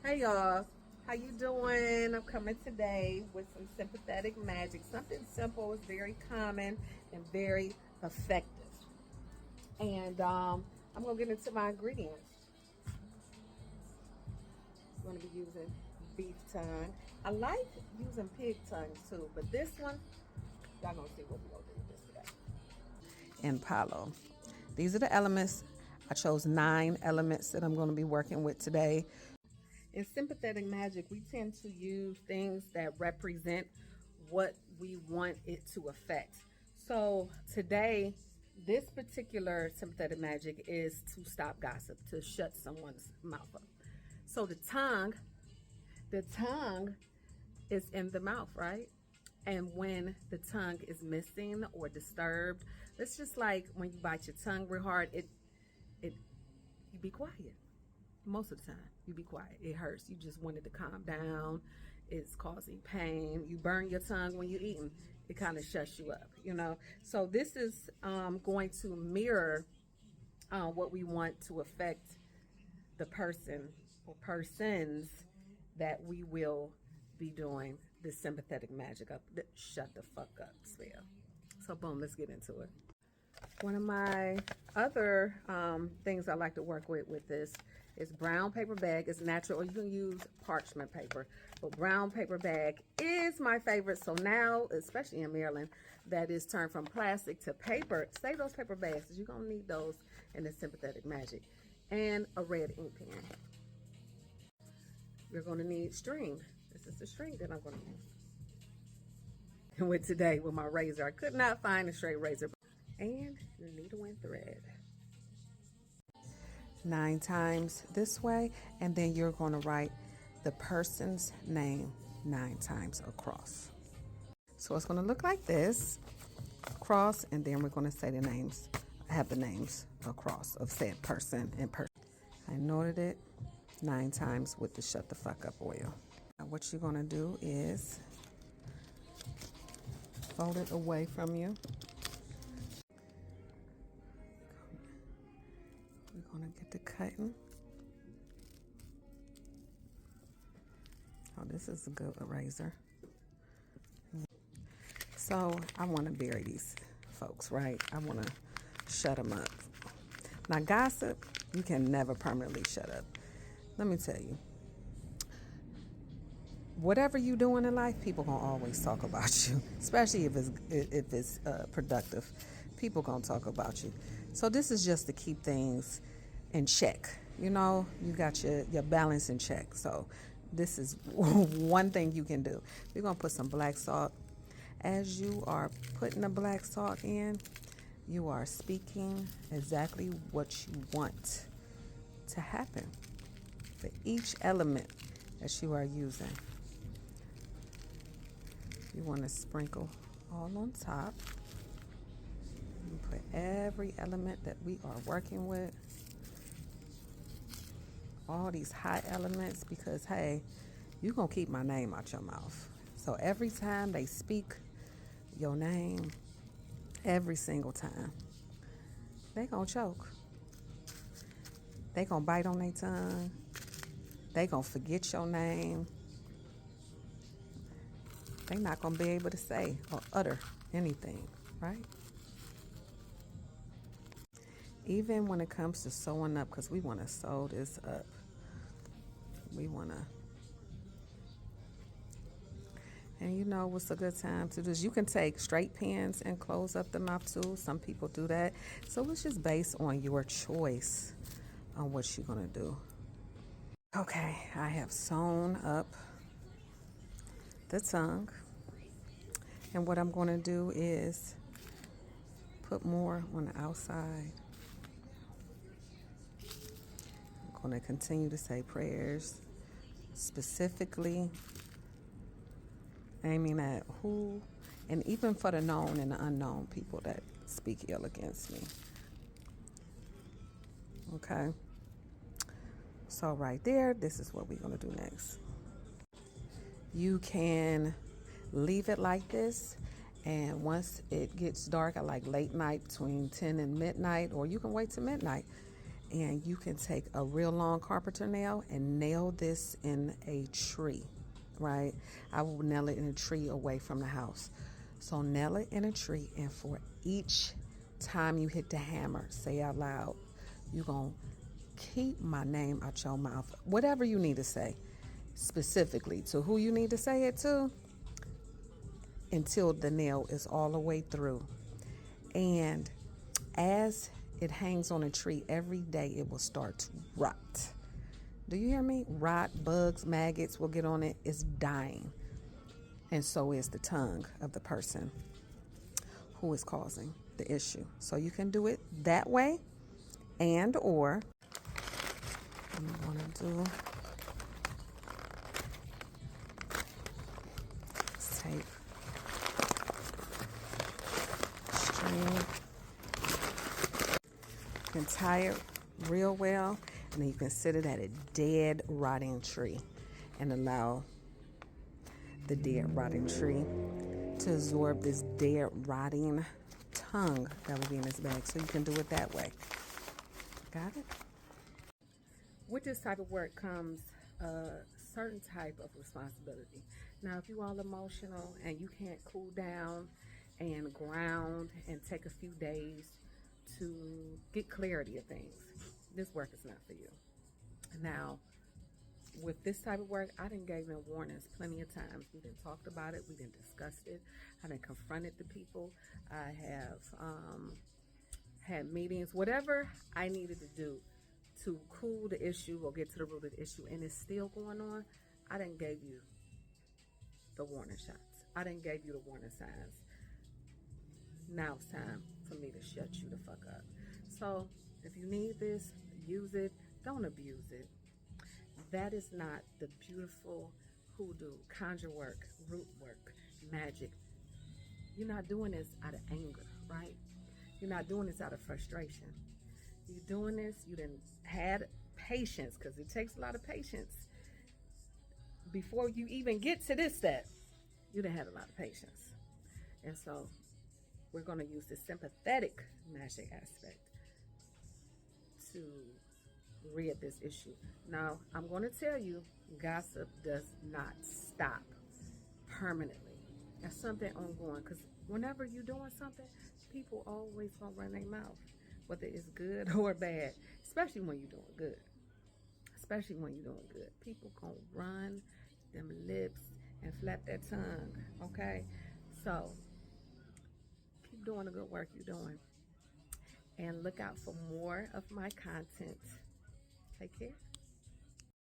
Hey y'all, how you doing? I'm coming today with some sympathetic magic. Something simple, is very common and very effective. And I'm gonna get into my ingredients. I'm gonna be using beef tongue. I like using pig tongues too, but this one, y'all gonna see what we're gonna do with this today. And palo. These are the elements. I chose 9 elements that I'm gonna be working with today. In sympathetic magic, we tend to use things that represent what we want it to affect. So today, this particular sympathetic magic is to stop gossip, to shut someone's mouth up. So the tongue is in the mouth, right? And when the tongue is missing or disturbed, it's just like when you bite your tongue real hard, it you be quiet. Most of the time you be quiet. It hurts. You just wanted to calm down. It's causing pain. You burn your tongue when you're eating. It kind of shuts you up. So this is going to mirror what we want to affect the person or persons that we will be doing this sympathetic magic up, shut the fuck up spell. So boom, let's get into it. One of my other things I like to work with this is brown paper bag. It's natural, or you can use parchment paper. But brown paper bag is my favorite. So now, especially in Maryland, that is turned from plastic to paper. Save those paper bags, because you're going to need those in the sympathetic magic. And a red ink pen. You're going to need string. This is the string that I'm going to use. And with today, with my razor, I could not find a straight razor. And your needle and thread 9 times this way, and then you're going to write the person's name 9 times across. So it's going to look like this, cross, and then we're going to say the names. I have the names across of said person and person. I noted it 9 times with the shut the fuck up oil. Now what you're going to do is fold it away from you. We're going to get the cutting. Oh, this is a good eraser. So I want to bury these folks, right? I want to shut them up. Now, gossip, you can never permanently shut up. Let me tell you, whatever you're doing in life, people gonna always talk about you, especially if it's productive. People gonna talk about you. So this is just to keep things in check. You got your balance in check. So this is one thing you can do. We're gonna put some black salt. As you are putting the black salt in, you are speaking exactly what you want to happen for each element that you are using. You want to sprinkle all on top. You put every element that we are working with. All these hot elements, because hey, you're going to keep my name out your mouth. So every time they speak your name, every single time, they going to choke. They going to bite on their tongue. They going to forget your name. They're not going to be able to say or utter anything, right? Even when it comes to sewing up, because we want to sew this up. We want to. And you know what's a good time to do is you can take straight pins and close up the mouth too. Some people do that. So it's just based on your choice on what you're going to do. Okay, I have sewn up the tongue. And what I'm going to do is put more on the outside. I'm going to continue to say prayers, specifically aiming at who, and even for the known and the unknown people that speak ill against me. Okay? So right there, this is what we're going to do next. You can leave it like this, and once it gets dark at like late night between 10 and midnight, or you can wait till midnight, And you can take a real long carpenter nail and nail this in a tree, right? I will nail it in a tree away from the house. So nail it in a tree, and for each time you hit the hammer, say out loud, you're going to keep my name out your mouth. Whatever you need to say, specifically to who you need to say it to, until the nail is all the way through. And as it hangs on a tree, every day it will start to rot. Do you hear me? Rot, bugs, maggots will get on it. It's dying. And so is the tongue of the person who is causing the issue. So you can do it that way, and or you want to do, take string, you can tie it real well, and then you can sit it at a dead rotting tree and allow the dead rotting tree to absorb this dead rotting tongue that will be in this bag. So you can do it that way. Got it? With this type of work comes a certain type of responsibility. Now, if you all emotional and you can't cool down and ground and take a few days to get clarity of things, this work is not for you. Now, with this type of work, I done gave them warnings plenty of times. We done talked about it. We done discussed it. I done confronted the people. I have had meetings, whatever I needed to do to cool the issue or get to the root of the issue, and it's still going on. I done gave you the warning shots. I done gave you the warning signs. Now it's time for me to shut you the fuck up. So if you need this, use it. Don't abuse it. That is not the beautiful hoodoo, conjure work, root work, magic. You're not doing this out of anger, right? You're not doing this out of frustration. You're doing this, you done had patience, because it takes a lot of patience. Before you even get to this step, you done had a lot of patience. And so we're going to use the sympathetic magic aspect to rid this issue. Now, I'm going to tell you, gossip does not stop permanently. That's something ongoing, because whenever you're doing something, people always going to run their mouth, whether it's good or bad, especially when you're doing good. Especially when you're doing good. People going to run them lips and flap their tongue, okay? So, keep doing the good work you're doing. And look out for more of my content. Take care.